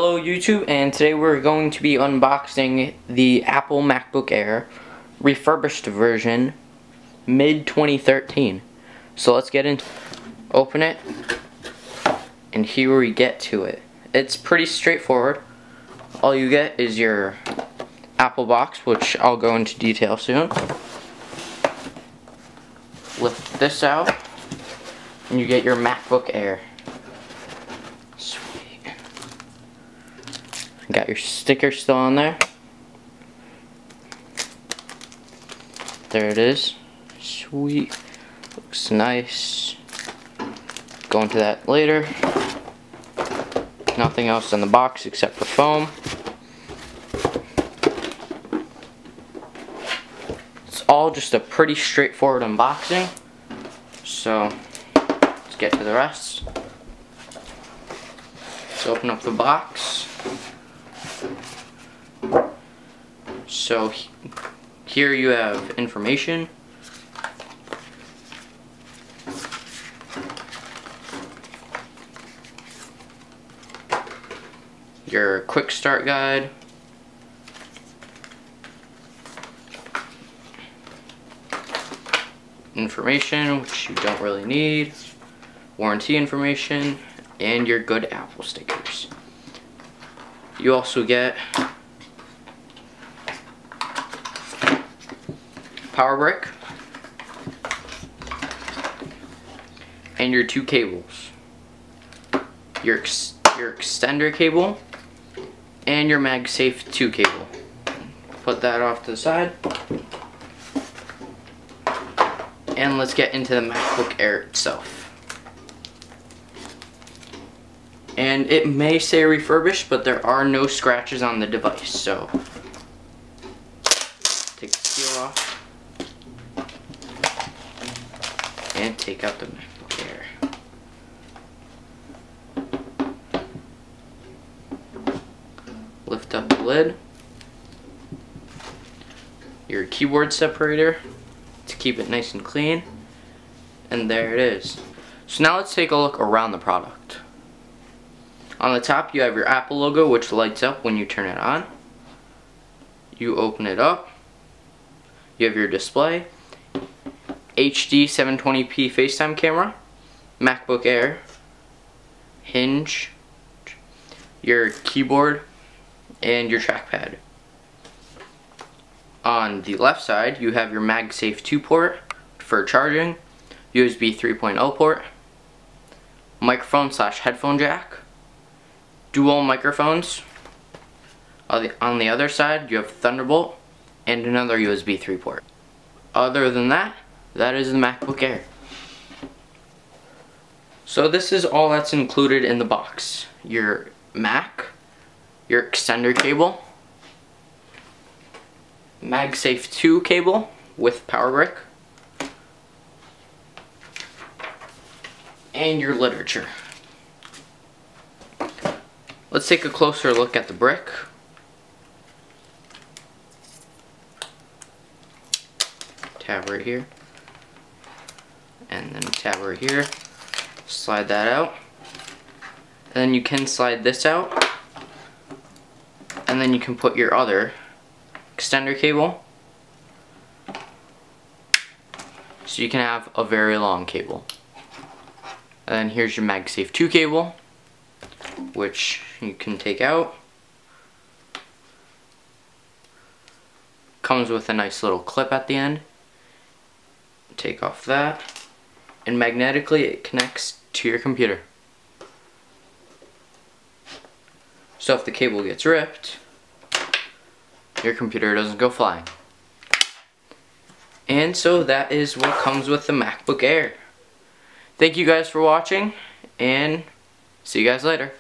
Hello YouTube, and today we're going to be unboxing the Apple MacBook Air refurbished version mid-2013. So let's get into open it, and here we get to it. It's pretty straightforward. All you get is your Apple box, which I'll go into detail soon. Lift this out, and you get your MacBook Air. Got your sticker still on there. There it is. Sweet. Looks nice. Go into that later. Nothing else in the box except for foam. It's all just a pretty straightforward unboxing. So let's get to the rest. Let's open up the box. So here you have information. Your quick start guide. Information, which you don't really need. Warranty information, and your good Apple stickers. You also get power brick and your two cables, your extender cable and your MagSafe 2 cable. Put that off to the side, and let's get into the MacBook Air itself. And it may say refurbished, but there are no scratches on the device, so take the seal off and take out the MacBook Air. Lift up the lid. Your keyboard separator to keep it nice and clean. And there it is. So now let's take a look around the product. On the top you have your Apple logo, which lights up when you turn it on. You open it up. You have your display. HD 720p FaceTime camera, MacBook Air, hinge, your keyboard, and your trackpad. On the left side, you have your MagSafe 2 port for charging, USB 3.0 port, microphone / headphone jack, dual microphones. On the other side, you have Thunderbolt and another USB 3 port. Other than that, that is the MacBook Air. So this is all that's included in the box. Your Mac, your extender cable, MagSafe 2 cable with power brick, and your literature. Let's take a closer look at the brick. Tab right here. And then tab right here. Slide that out. And then you can slide this out. And then you can put your other extender cable. So you can have a very long cable. And then here's your MagSafe 2 cable, which you can take out. Comes with a nice little clip at the end. Take off that, and magnetically it connects to your computer. So if the cable gets ripped, your computer doesn't go flying. And so that is what comes with the MacBook Air. Thank you guys for watching, and see you guys later.